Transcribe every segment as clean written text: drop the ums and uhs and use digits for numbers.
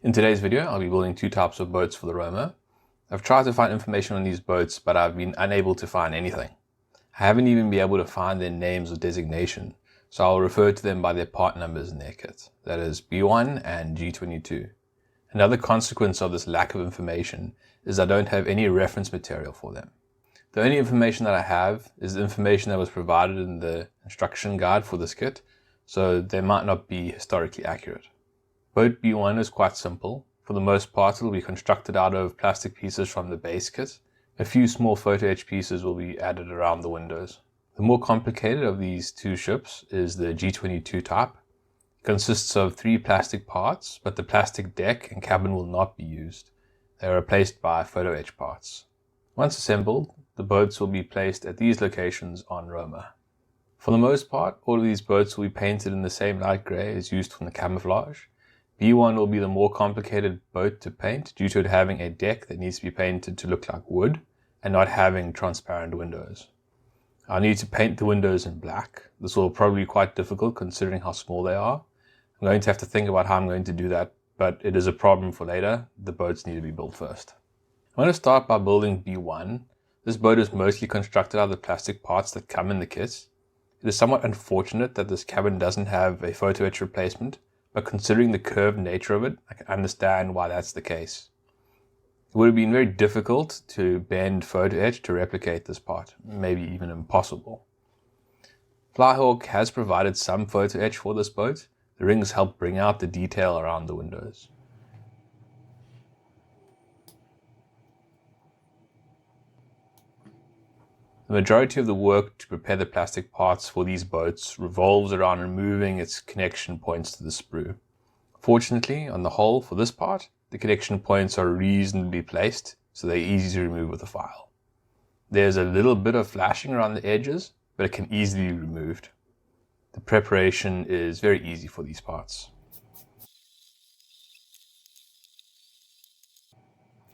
In today's video, I'll be building two types of boats for the Roma. I've tried to find information on these boats, but I've been unable to find anything. I haven't even been able to find their names or designation, so I'll refer to them by their part numbers in their kit. That is B1 and G22. Another consequence of this lack of information is I don't have any reference material for them. The only information that I have is the information that was provided in the instruction guide for this kit, so they might not be historically accurate. Boat B1 is quite simple. For the most part, it will be constructed out of plastic pieces from the base kit. A few small photo etch pieces will be added around the windows. The more complicated of these two ships is the G22 type. It consists of 3 plastic parts, but the plastic deck and cabin will not be used. They are replaced by photo etch parts. Once assembled, the boats will be placed at these locations on Roma. For the most part, all of these boats will be painted in the same light grey as used from the camouflage. B1 will be the more complicated boat to paint due to it having a deck that needs to be painted to look like wood and not having transparent windows. I'll need to paint the windows in black. This will probably be quite difficult considering how small they are. I'm going to have to think about how I'm going to do that, but it is a problem for later. The boats need to be built first. I'm going to start by building B1. This boat is mostly constructed out of the plastic parts that come in the kit. It is somewhat unfortunate that this cabin doesn't have a photo etch replacement, but considering the curved nature of it, I can understand why that's the case. It would have been very difficult to bend photo etch to replicate this part, maybe even impossible. Flyhawk has provided some photo etch for this boat. The rings help bring out the detail around the windows. The majority of the work to prepare the plastic parts for these boats revolves around removing its connection points to the sprue. Fortunately, on the whole, for this part, the connection points are reasonably placed, so they're easy to remove with a file. There's a little bit of flashing around the edges, but it can easily be removed. The preparation is very easy for these parts.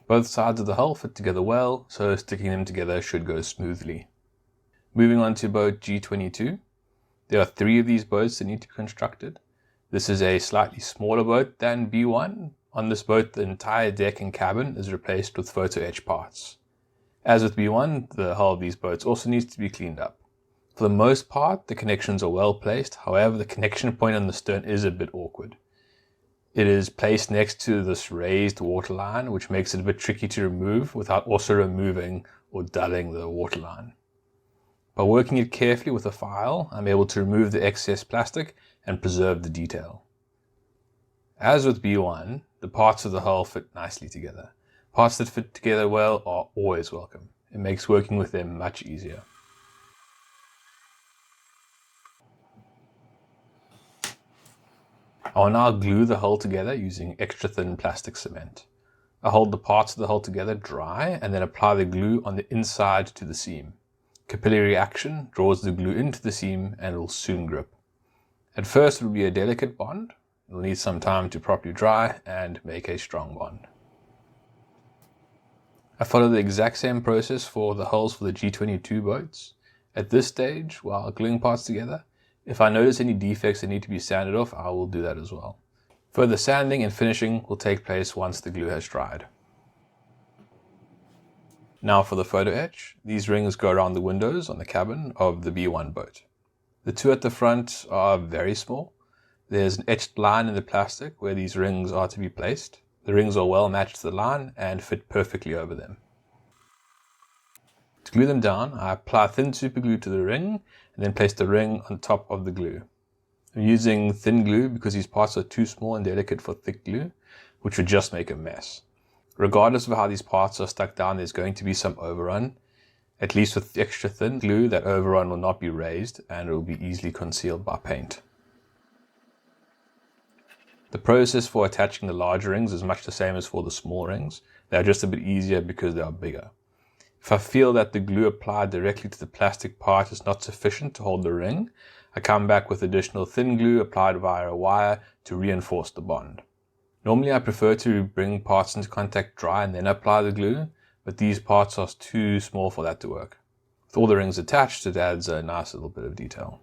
Both sides of the hull fit together well, so sticking them together should go smoothly. Moving on to boat G22. There are 3 of these boats that need to be constructed. This is a slightly smaller boat than B1. On this boat, the entire deck and cabin is replaced with photo etch parts. As with B1, the hull of these boats also needs to be cleaned up. For the most part, the connections are well placed. However, the connection point on the stern is a bit awkward. It is placed next to this raised waterline, which makes it a bit tricky to remove without also removing or dulling the waterline. By working it carefully with a file, I'm able to remove the excess plastic and preserve the detail. As with B1, the parts of the hull fit nicely together. Parts that fit together well are always welcome. It makes working with them much easier. I will now glue the hull together using extra thin plastic cement. I hold the parts of the hull together dry and then apply the glue on the inside to the seam. Capillary action draws the glue into the seam and it will soon grip. At first it will be a delicate bond. It will need some time to properly dry and make a strong bond. I follow the exact same process for the hulls for the G22 boats. At this stage, while gluing parts together, if I notice any defects that need to be sanded off, I will do that as well. Further sanding and finishing will take place once the glue has dried. Now for the photo etch. These rings go around the windows on the cabin of the B1 boat. The 2 at the front are very small. There's an etched line in the plastic where these rings are to be placed. The rings are well matched to the line and fit perfectly over them. To glue them down, I apply thin super glue to the ring and then place the ring on top of the glue. I'm using thin glue because these parts are too small and delicate for thick glue, which would just make a mess. Regardless of how these parts are stuck down, there's going to be some overrun. At least with extra thin glue, that overrun will not be raised and it will be easily concealed by paint. The process for attaching the larger rings is much the same as for the small rings. They are just a bit easier because they are bigger. If I feel that the glue applied directly to the plastic part is not sufficient to hold the ring, I come back with additional thin glue applied via a wire to reinforce the bond. Normally I prefer to bring parts into contact dry and then apply the glue, but these parts are too small for that to work. With all the rings attached, it adds a nice little bit of detail.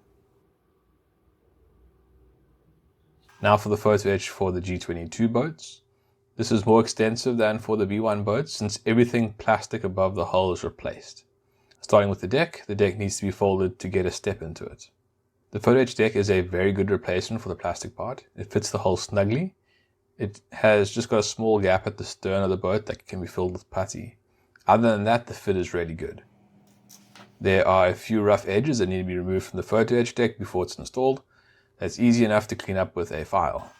Now for the photo etch for the G22 boats. This is more extensive than for the B1 boat since everything plastic above the hull is replaced. Starting with the deck needs to be folded to get a step into it. The photo-etch deck is a very good replacement for the plastic part. It fits the hull snugly. It has just got a small gap at the stern of the boat that can be filled with putty. Other than that, the fit is really good. There are a few rough edges that need to be removed from the photo-etch deck before it's installed. That's easy enough to clean up with a file.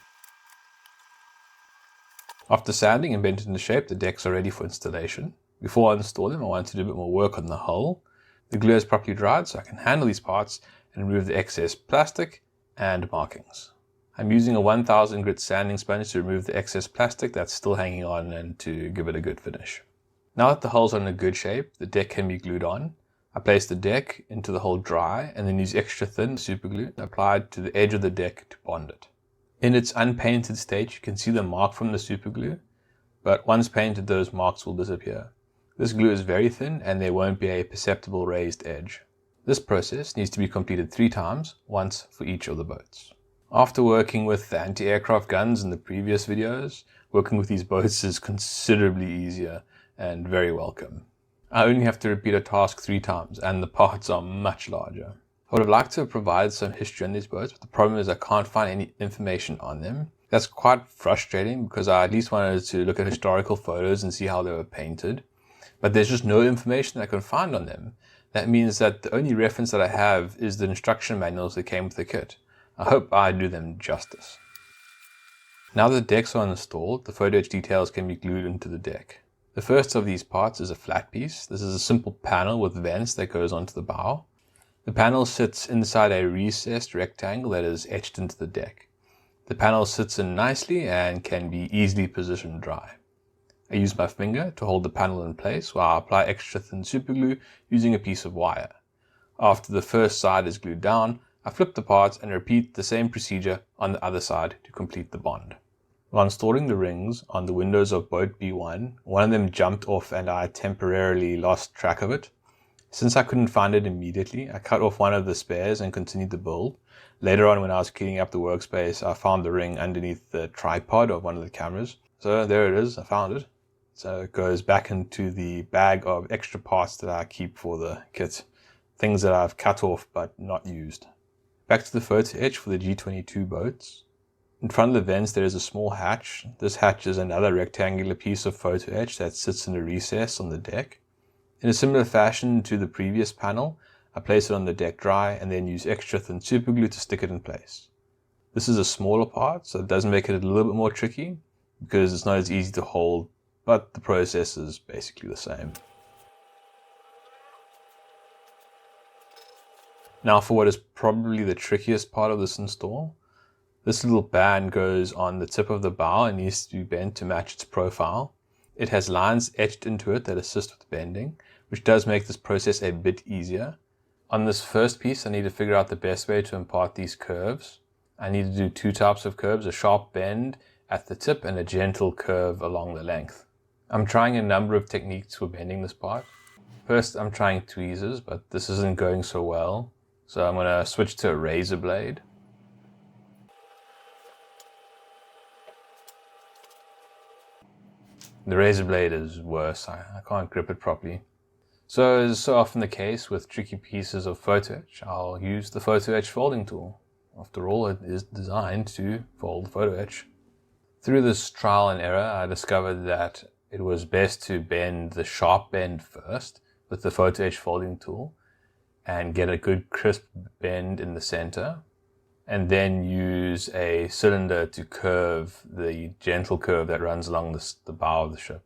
After sanding and bent into shape, the decks are ready for installation. Before I install them, I want to do a bit more work on the hull. The glue is properly dried so I can handle these parts and remove the excess plastic and markings. I'm using a 1000 grit sanding sponge to remove the excess plastic that's still hanging on and to give it a good finish. Now that the hull's are in a good shape, the deck can be glued on. I place the deck into the hull dry and then use extra thin super glue applied to the edge of the deck to bond it. In its unpainted state, you can see the mark from the super glue, but once painted, those marks will disappear. This glue is very thin and there won't be a perceptible raised edge. This process needs to be completed 3 times, once for each of the boats. After working with the anti-aircraft guns in the previous videos, working with these boats is considerably easier and very welcome. I only have to repeat a task 3 times and the parts are much larger. I would have liked to have provided some history on these boats, but the problem is I can't find any information on them. That's quite frustrating because I at least wanted to look at historical photos and see how they were painted. But there's just no information that I can find on them. That means that the only reference that I have is the instruction manuals that came with the kit. I hope I do them justice. Now that the decks are installed, the photo-etch details can be glued into the deck. The first of these parts is a flat piece. This is a simple panel with vents that goes onto the bow. The panel sits inside a recessed rectangle that is etched into the deck. The panel sits in nicely and can be easily positioned dry. I use my finger to hold the panel in place while I apply extra thin super glue using a piece of wire. After the first side is glued down, I flip the parts and repeat the same procedure on the other side to complete the bond. While installing the rings on the windows of boat B1, one of them jumped off and I temporarily lost track of it. Since I couldn't find it immediately, I cut off one of the spares and continued the build. Later on, when I was cleaning up the workspace, I found the ring underneath the tripod of one of the cameras. So there it is, I found it. So it goes back into the bag of extra parts that I keep for the kit. Things that I've cut off but not used. Back to the photo-etch for the G22 boats. In front of the vents there is a small hatch. This hatch is another rectangular piece of photo-etch that sits in a recess on the deck. In a similar fashion to the previous panel, I place it on the deck dry and then use extra thin super glue to stick it in place. This is a smaller part, so it does make it a little bit more tricky because it's not as easy to hold, but the process is basically the same. Now for what is probably the trickiest part of this install. This little band goes on the tip of the bow and needs to be bent to match its profile. It has lines etched into it that assist with bending, which does make this process a bit easier. On this first piece, I need to figure out the best way to impart these curves. I need to do 2 types of curves, a sharp bend at the tip and a gentle curve along the length. I'm trying a number of techniques for bending this part. First, I'm trying tweezers, but this isn't going so well. So I'm going to switch to a razor blade. The razor blade is worse. I can't grip it properly. So as is so often the case with tricky pieces of photo-etch, I'll use the photo-etch folding tool. After all, it is designed to fold photo-etch. Through this trial and error, I discovered that it was best to bend the sharp bend first with the photo-etch folding tool and get a good crisp bend in the center, and then use a cylinder to curve the gentle curve that runs along the bow of the ship.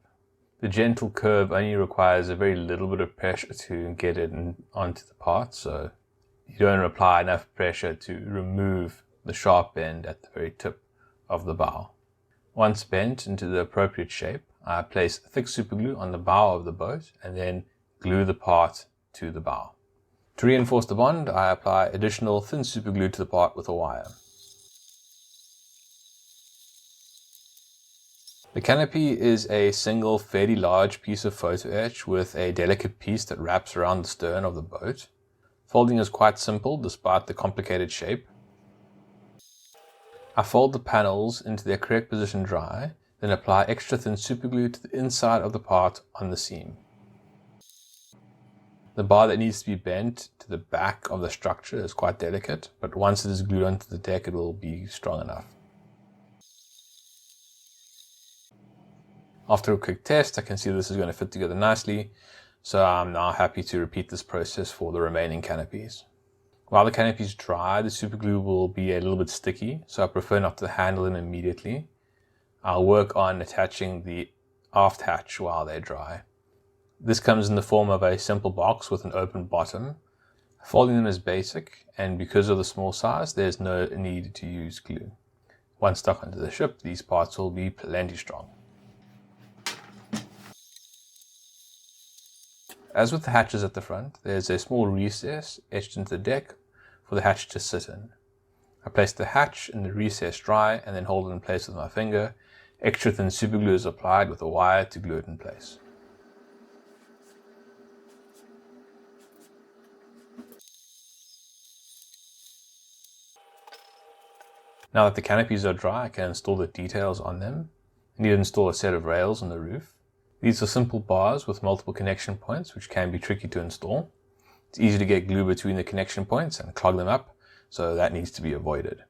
The gentle curve only requires a very little bit of pressure to get it onto the part, so you don't apply enough pressure to remove the sharp bend at the very tip of the bow. Once bent into the appropriate shape, I place thick super glue on the bow of the boat and then glue the part to the bow. To reinforce the bond, I apply additional thin super glue to the part with a wire. The canopy is a single, fairly large piece of photo-etch with a delicate piece that wraps around the stern of the boat. Folding is quite simple despite the complicated shape. I fold the panels into their correct position dry, Then apply extra thin superglue to the inside of the part on the seam. The bar that needs to be bent to the back of the structure is quite delicate, but once it is glued onto the deck it will be strong enough. After a quick test, I can see this is going to fit together nicely, so I'm now happy to repeat this process for the remaining canopies. While the canopies dry, the superglue will be a little bit sticky, so I prefer not to handle them immediately. I'll work on attaching the aft hatch while they dry. This comes in the form of a simple box with an open bottom. Folding them is basic, and because of the small size, there's no need to use glue. Once stuck onto the ship, these parts will be plenty strong. As with the hatches at the front, there's a small recess etched into the deck for the hatch to sit in. I place the hatch in the recess dry and then hold it in place with my finger. Extra thin superglue is applied with a wire to glue it in place. Now that the canopies are dry, I can install the details on them. I need to install a set of rails on the roof. These are simple bars with multiple connection points, which can be tricky to install. It's easy to get glue between the connection points and clog them up, so that needs to be avoided.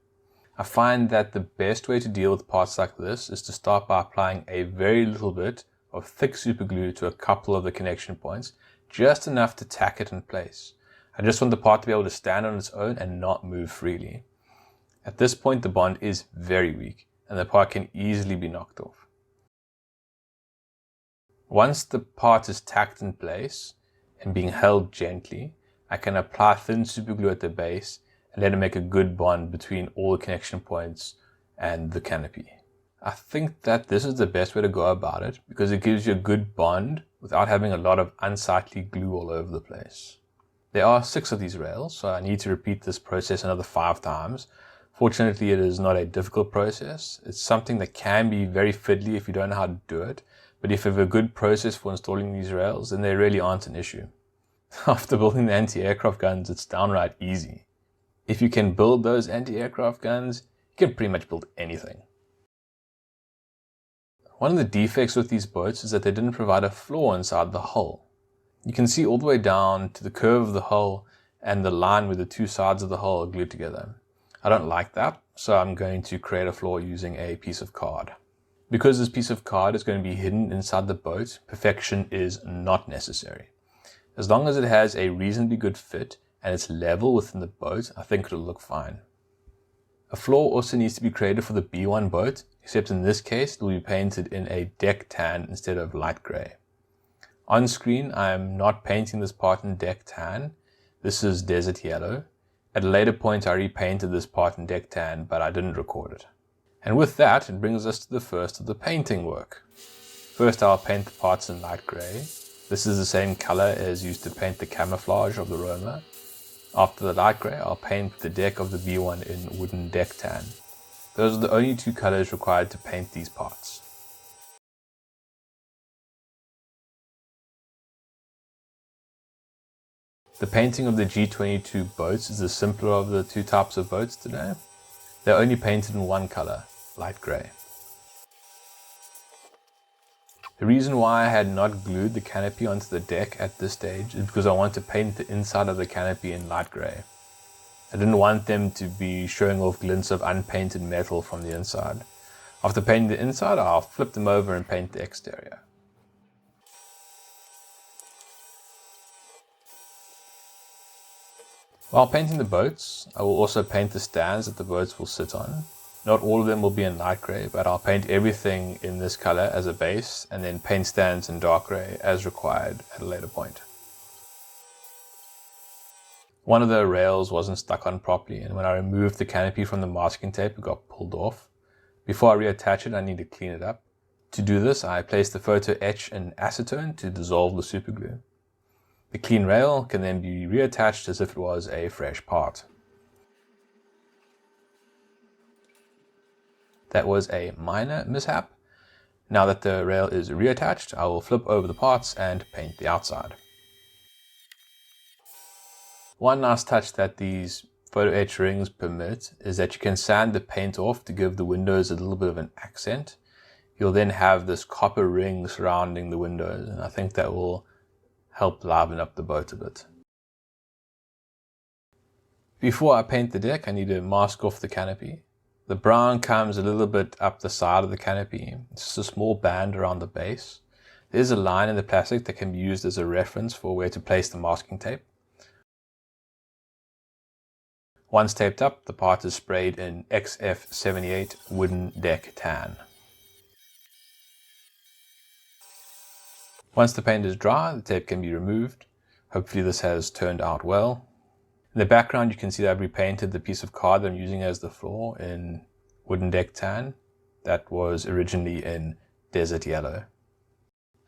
I find that the best way to deal with parts like this is to start by applying a very little bit of thick super glue to a couple of the connection points, just enough to tack it in place. I just want the part to be able to stand on its own and not move freely. At this point, the bond is very weak, and the part can easily be knocked off. Once the part is tacked in place and being held gently, I can apply thin superglue at the base and let it make a good bond between all the connection points and the canopy. I think that this is the best way to go about it because it gives you a good bond without having a lot of unsightly glue all over the place. There are 6 of these rails, so I need to repeat this process another 5 times. Fortunately, it is not a difficult process. It's something that can be very fiddly if you don't know how to do it. But if you have a good process for installing these rails, then they really aren't an issue. After building the anti-aircraft guns, it's downright easy. If you can build those anti-aircraft guns, you can pretty much build anything. One of the defects with these boats is that they didn't provide a floor inside the hull. You can see all the way down to the curve of the hull and the line where the 2 sides of the hull are glued together. I don't like that, so I'm going to create a floor using a piece of card. Because this piece of card is going to be hidden inside the boat, perfection is not necessary. As long as it has a reasonably good fit and it's level within the boat, I think it'll look fine. A floor also needs to be created for the B1 boat, except in this case it will be painted in a deck tan instead of light grey. On screen I am not painting this part in deck tan, this is desert yellow. At a later point I repainted this part in deck tan, but I didn't record it. And with that, it brings us to the first of the painting work. First I'll paint the parts in light grey. This is the same color as used to paint the camouflage of the Roma. After the light grey, I'll paint the deck of the B1 in wooden deck tan. Those are the only 2 colors required to paint these parts. The painting of the G22 boats is the simpler of the 2 types of boats today. They're only painted in 1 color, light grey. The reason why I had not glued the canopy onto the deck at this stage is because I want to paint the inside of the canopy in light grey. I didn't want them to be showing off glints of unpainted metal from the inside. After painting the inside, I'll flip them over and paint the exterior. While painting the boats, I will also paint the stands that the boats will sit on. Not all of them will be in light grey, but I'll paint everything in this color as a base and then paint stands in dark grey as required at a later point. One of the rails wasn't stuck on properly, and when I removed the canopy from the masking tape, it got pulled off. Before I reattach it, I need to clean it up. To do this, I place the photo-etch in acetone to dissolve the superglue. The clean rail can then be reattached as if it was a fresh part. That was a minor mishap. Now that the rail is reattached, I will flip over the parts and paint the outside. One nice touch that these photo etch rings permit is that you can sand the paint off to give the windows a little bit of an accent. you'll then have this copper ring surrounding the windows, and I think that will help liven up the boat a bit. Before I paint the deck, I need to mask off the canopy. The brown comes a little bit up the side of the canopy. It's just a small band around the base. There's a line in the plastic that can be used as a reference for where to place the masking tape. Once taped up, the part is sprayed in XF78 wooden deck tan. Once the paint is dry, the tape can be removed. Hopefully this has turned out well. In the background you can see that I've repainted the piece of card that I'm using as the floor in wooden deck tan. That was originally in desert yellow.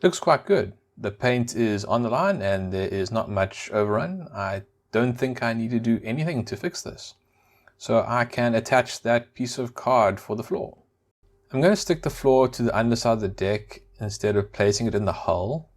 Looks quite good. The paint is on the line and there is not much overrun. I don't think I need to do anything to fix this. So I can attach that piece of card for the floor. I'm going to stick the floor to the underside of the deck instead of placing it in the hull.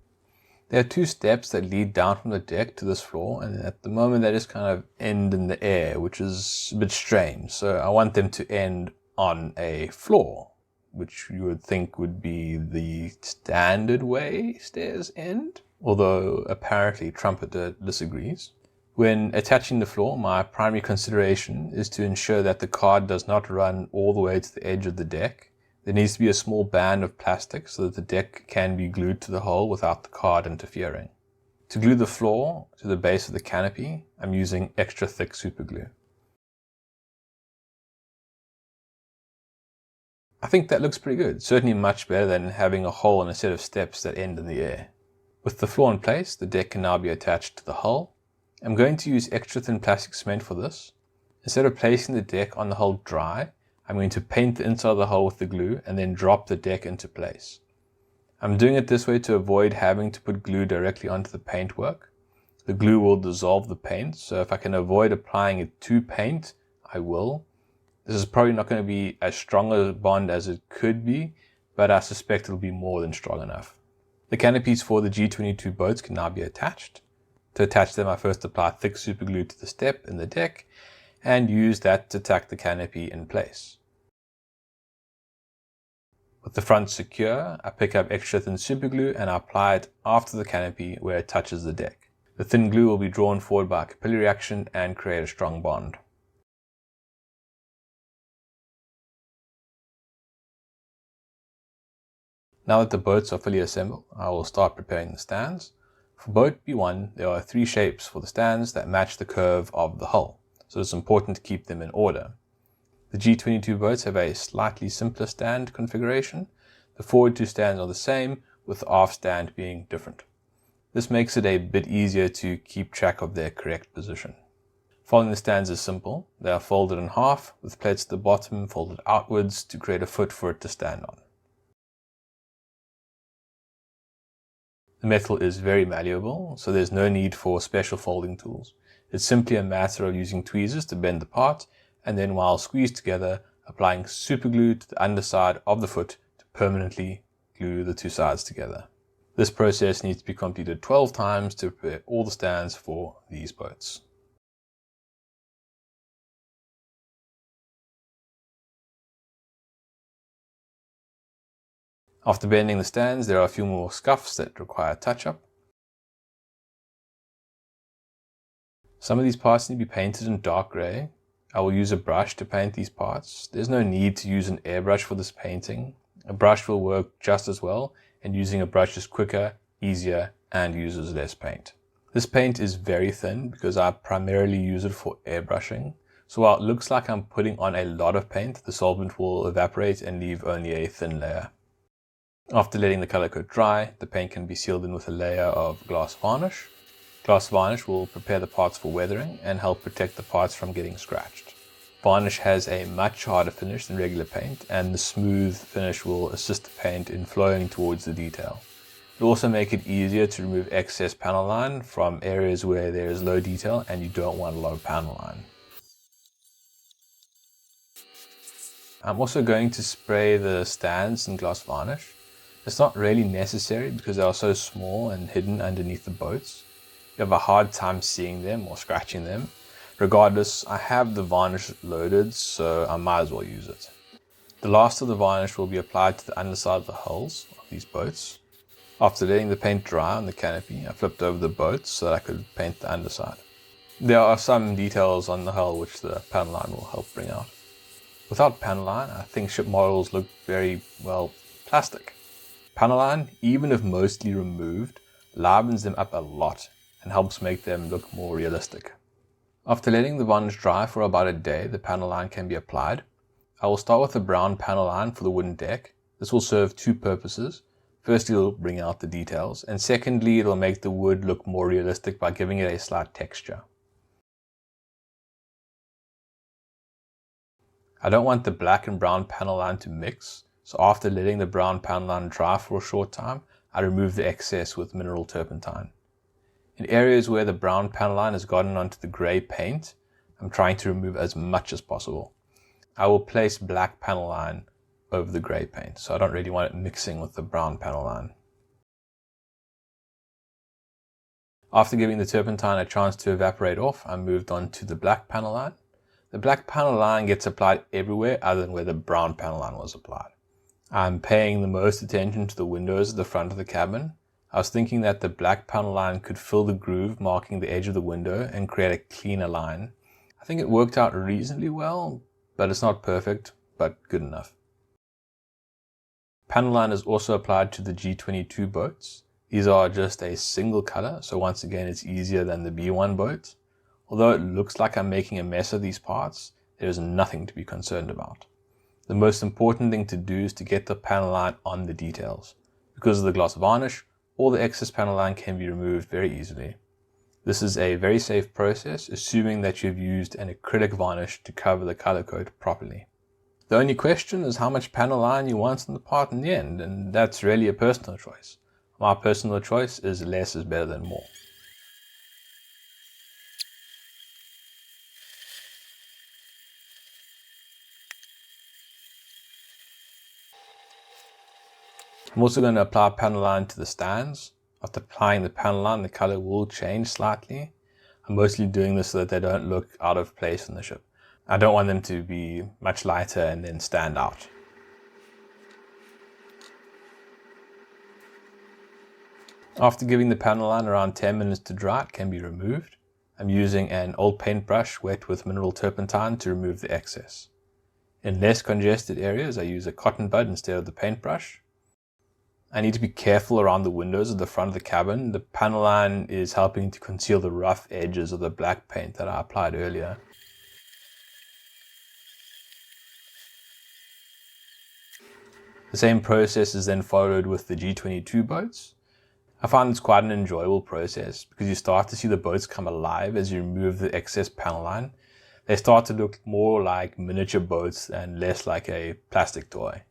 There are two steps that lead down from the deck to this floor, and at the moment they just kind of end in the air, which is a bit strange. So I want them to end on a floor, which you would think would be the standard way stairs end, although apparently Trumpeter disagrees. When attaching the floor, my primary consideration is to ensure that the card does not run all the way to the edge of the deck. There needs to be a small band of plastic so that the deck can be glued to the hull without the card interfering. To glue the floor to the base of the canopy, I'm using extra thick super glue. I think that looks pretty good, certainly much better than having a hole and a set of steps that end in the air. With the floor in place, the deck can now be attached to the hull. I'm going to use extra thin plastic cement for this. Instead of placing the deck on the hull dry, I'm going to paint the inside of the hull with the glue and then drop the deck into place. I'm doing it this way to avoid having to put glue directly onto the paintwork. The glue will dissolve the paint, so if I can avoid applying it to paint, I will. This is probably not going to be as strong a bond as it could be, but I suspect it'll be more than strong enough. The canopies for the G22 boats can now be attached. To attach them, I first apply thick super glue to the step in the deck and use that to tack the canopy in place. With the front secure, I pick up extra thin super glue and I apply it after the canopy where it touches the deck. The thin glue will be drawn forward by a capillary action and create a strong bond. Now that the boats are fully assembled, I will start preparing the stands. For boat B1, there are 3 shapes for the stands that match the curve of the hull, so it's important to keep them in order. The G22 boats have a slightly simpler stand configuration. The forward 2 stands are the same, with the aft stand being different. This makes it a bit easier to keep track of their correct position. Folding the stands is simple. They are folded in half, with plates at the bottom folded outwards to create a foot for it to stand on. The metal is very malleable, so there's no need for special folding tools. It's simply a matter of using tweezers to bend the part, and then while squeezed together, applying super glue to the underside of the foot to permanently glue the 2 sides together. This process needs to be completed 12 times to prepare all the stands for these boats. After bending the stands, there are a few more scuffs that require touch-up. Some of these parts need to be painted in dark grey. I will use a brush to paint these parts. There's no need to use an airbrush for this painting. A brush will work just as well, and using a brush is quicker, easier, and uses less paint. This paint is very thin because I primarily use it for airbrushing. So while it looks like I'm putting on a lot of paint, the solvent will evaporate and leave only a thin layer. After letting the color coat dry, the paint can be sealed in with a layer of glass varnish. Glass varnish will prepare the parts for weathering and help protect the parts from getting scratched. Varnish has a much harder finish than regular paint, and the smooth finish will assist the paint in flowing towards the detail. It will also make it easier to remove excess panel line from areas where there is low detail and you don't want a lot of panel line. I'm also going to spray the stands in glass varnish. It's not really necessary because they are so small and hidden underneath the boats. You have a hard time seeing them or scratching them. Regardless, I have the varnish loaded, so I might as well use it. The last of the varnish will be applied to the underside of the hulls of these boats. After letting the paint dry on the canopy, I flipped over the boats so that I could paint the underside. There are some details on the hull which the panel line will help bring out. Without panel line, I think ship models look very, well, plastic. Panel line, even if mostly removed, livens them up a lot and helps make them look more realistic. After letting the varnish dry for about a day, the panel line can be applied. I will start with the brown panel line for the wooden deck. This will serve two purposes. Firstly, it will bring out the details, and secondly, it will make the wood look more realistic by giving it a slight texture. I don't want the black and brown panel line to mix, so after letting the brown panel line dry for a short time, I remove the excess with mineral turpentine. In areas where the brown panel line has gotten onto the grey paint, I'm trying to remove as much as possible. I will place black panel line over the grey paint, so I don't really want it mixing with the brown panel line. After giving the turpentine a chance to evaporate off, I moved on to the black panel line. The black panel line gets applied everywhere other than where the brown panel line was applied. I'm paying the most attention to the windows at the front of the cabin. I was thinking that the black panel line could fill the groove marking the edge of the window and create a cleaner line. I think it worked out reasonably well, but it's not perfect, but good enough. Panel line is also applied to the G22 boats. These are just a single color, so once again it's easier than the B1 boats. Although it looks like I'm making a mess of these parts, there is nothing to be concerned about. The most important thing to do is to get the panel line on the details. Because of the gloss varnish, all the excess panel line can be removed very easily. This is a very safe process, assuming that you've used an acrylic varnish to cover the color coat properly. The only question is how much panel line you want in the part in the end, and that's really a personal choice. My personal choice is less is better than more. I'm also going to apply panel line to the stands. After applying the panel line, the color will change slightly. I'm mostly doing this so that they don't look out of place in the ship. I don't want them to be much lighter and then stand out. After giving the panel line around 10 minutes to dry, it can be removed. I'm using an old paintbrush wet with mineral turpentine to remove the excess. In less congested areas, I use a cotton bud instead of the paintbrush. I need to be careful around the windows at the front of the cabin. The panel line is helping to conceal the rough edges of the black paint that I applied earlier. The same process is then followed with the G22 boats. I find it's quite an enjoyable process because you start to see the boats come alive as you remove the excess panel line. They start to look more like miniature boats and less like a plastic toy.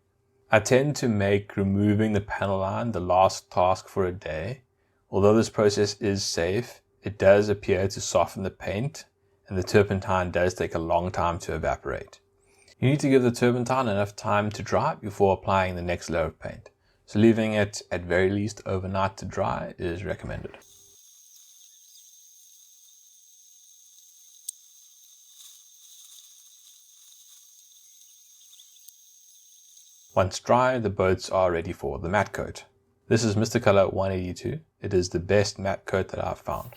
I tend to make removing the panel line the last task for a day. Although this process is safe, it does appear to soften the paint, and the turpentine does take a long time to evaporate. You need to give the turpentine enough time to dry before applying the next layer of paint, so leaving it at very least overnight to dry is recommended. Once dry, the boats are ready for the matte coat. This is Mr. Color 182. It is the best matte coat that I've found.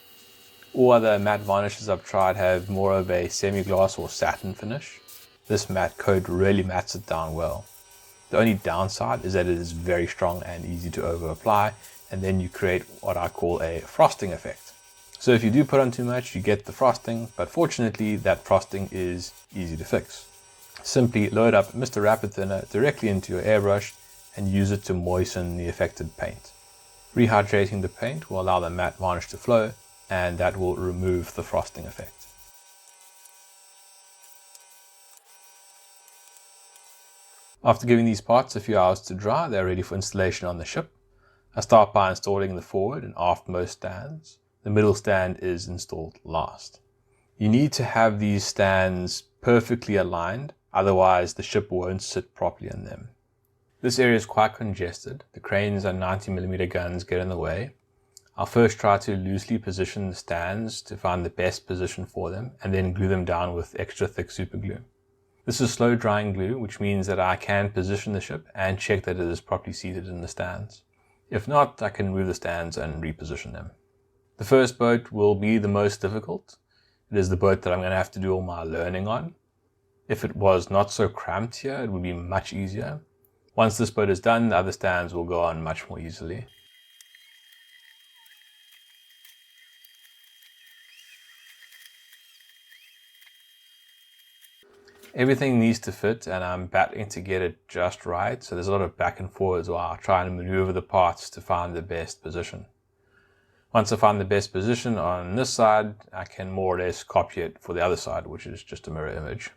All other matte varnishes I've tried have more of a semi-gloss or satin finish. This matte coat really mattes it down well. The only downside is that it is very strong and easy to over apply, and then you create what I call a frosting effect. So if you do put on too much, you get the frosting, but fortunately that frosting is easy to fix. Simply load up Mr. Rapid Thinner directly into your airbrush and use it to moisten the affected paint. Rehydrating the paint will allow the matte varnish to flow, and that will remove the frosting effect. After giving these parts a few hours to dry, they are ready for installation on the ship. I start by installing the forward and aftmost stands. The middle stand is installed last. You need to have these stands perfectly aligned, otherwise the ship won't sit properly in them. This area is quite congested. The cranes and 90mm guns get in the way. I'll first try to loosely position the stands to find the best position for them and then glue them down with extra thick super glue. This is slow drying glue, which means that I can position the ship and check that it is properly seated in the stands. If not, I can move the stands and reposition them. The first boat will be the most difficult. It is the boat that I'm going to have to do all my learning on. If it was not so cramped here, it would be much easier. Once this boat is done, the other stands will go on much more easily. Everything needs to fit, and I'm battling to get it just right, so there's a lot of back and forwards while trying to maneuver the parts to find the best position. Once I find the best position on this side, I can more or less copy it for the other side, which is just a mirror image.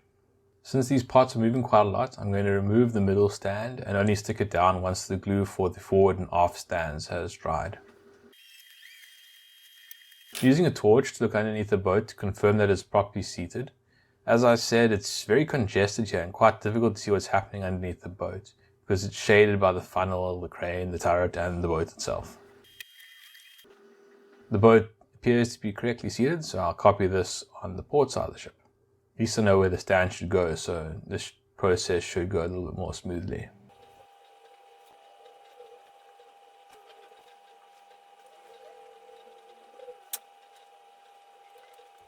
Since these parts are moving quite a lot, I'm going to remove the middle stand and only stick it down once the glue for the forward and aft stands has dried. Using a torch to look underneath the boat to confirm that it's properly seated. As I said, it's very congested here and quite difficult to see what's happening underneath the boat because it's shaded by the funnel, the crane, the turret, and the boat itself. The boat appears to be correctly seated, so I'll copy this on the port side of the ship. At least I know where the stand should go, so this process should go a little bit more smoothly.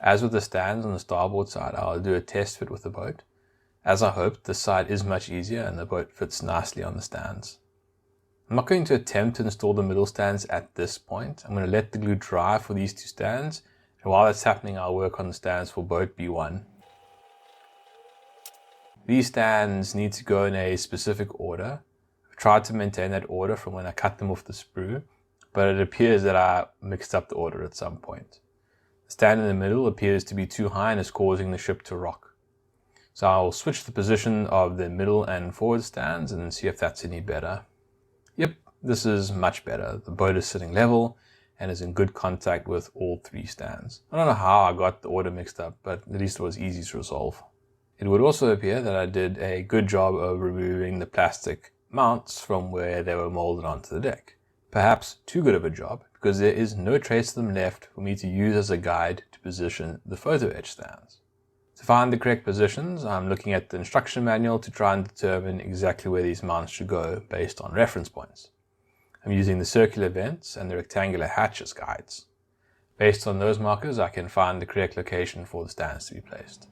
As with the stands on the starboard side, I'll do a test fit with the boat. As I hoped, this side is much easier and the boat fits nicely on the stands. I'm not going to attempt to install the middle stands at this point. I'm going to let the glue dry for these two stands, and while that's happening, I'll work on the stands for boat B1. These stands need to go in a specific order. I've tried to maintain that order from when I cut them off the sprue, but it appears that I mixed up the order at some point. The stand in the middle appears to be too high and is causing the ship to rock. So I'll switch the position of the middle and forward stands and see if that's any better. Yep, this is much better. The boat is sitting level and is in good contact with all three stands. I don't know how I got the order mixed up, but at least it was easy to resolve. It would also appear that I did a good job of removing the plastic mounts from where they were molded onto the deck. Perhaps too good of a job, because there is no trace of them left for me to use as a guide to position the photo-etch stands. To find the correct positions, I'm looking at the instruction manual to try and determine exactly where these mounts should go based on reference points. I'm using the circular vents and the rectangular hatch as guides. Based on those markers, I can find the correct location for the stands to be placed.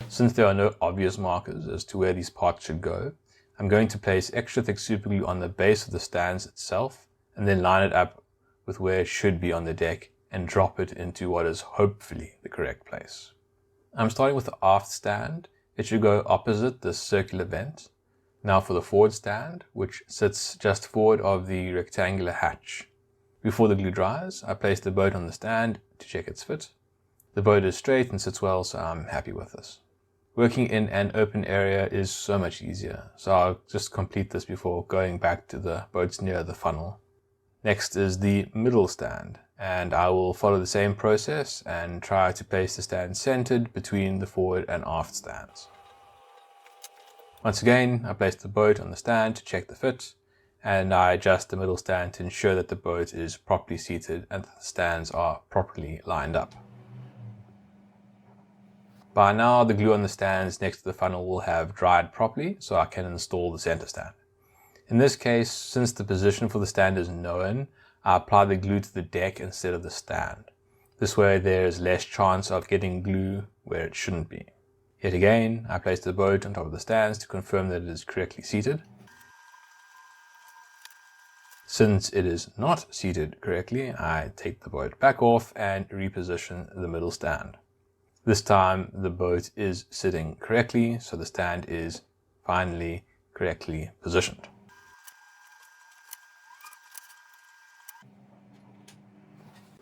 Since there are no obvious markers as to where these parts should go, I'm going to place extra thick superglue on the base of the stands itself and then line it up with where it should be on the deck and drop it into what is hopefully the correct place. I'm starting with the aft stand. It should go opposite the circular vent. Now for the forward stand, which sits just forward of the rectangular hatch. Before the glue dries, I place the boat on the stand to check its fit. The boat is straight and sits well, so I'm happy with this. Working in an open area is so much easier, so I'll just complete this before going back to the boats near the funnel. Next is the middle stand, and I will follow the same process and try to place the stand centered between the forward and aft stands. Once again, I place the boat on the stand to check the fit, and I adjust the middle stand to ensure that the boat is properly seated and that the stands are properly lined up. By now, the glue on the stands next to the funnel will have dried properly, so I can install the center stand. In this case, since the position for the stand is known, I apply the glue to the deck instead of the stand. This way there is less chance of getting glue where it shouldn't be. Yet again, I place the boat on top of the stands to confirm that it is correctly seated. Since it is not seated correctly, I take the boat back off and reposition the middle stand. This time the boat is sitting correctly, so the stand is finally correctly positioned.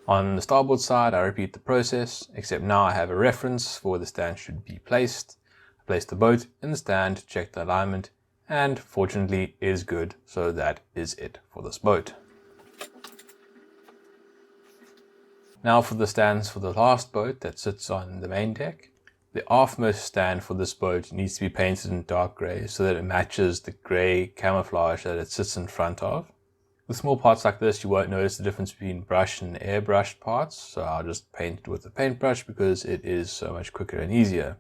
On the starboard side, I repeat the process, except now I have a reference for where the stand should be placed. I place the boat in the stand to check the alignment, and fortunately it is good, so that is it for this boat. Now for the stands for the last boat that sits on the main deck. The aftmost stand for this boat needs to be painted in dark grey so that it matches the grey camouflage that it sits in front of. With small parts like this, you won't notice the difference between brush and airbrushed parts, so I'll just paint it with a paintbrush because it is so much quicker and easier.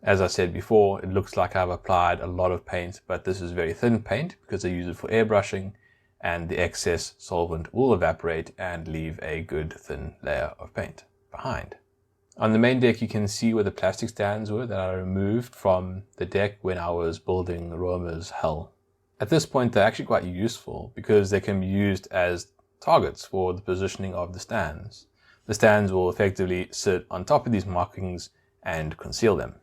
As I said before, it looks like I've applied a lot of paint, but this is very thin paint because I use it for airbrushing, and the excess solvent will evaporate and leave a good thin layer of paint behind. On the main deck, you can see where the plastic stands were that I removed from the deck when I was building Roma's hull. At this point, they're actually quite useful because they can be used as targets for the positioning of the stands. The stands will effectively sit on top of these markings and conceal them.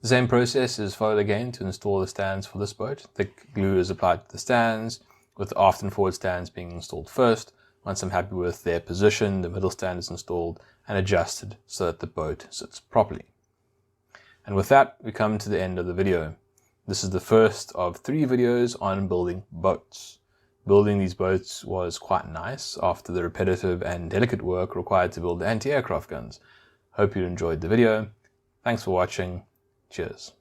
The same process is followed again to install the stands for this boat. The glue is applied to the stands, with the aft and forward stands being installed first. Once I'm happy with their position, the middle stand is installed and adjusted so that the boat sits properly. And with that, we come to the end of the video. This is the first of 3 videos on building boats. Building these boats was quite nice after the repetitive and delicate work required to build anti-aircraft guns. Hope you enjoyed the video. Thanks for watching. Cheers.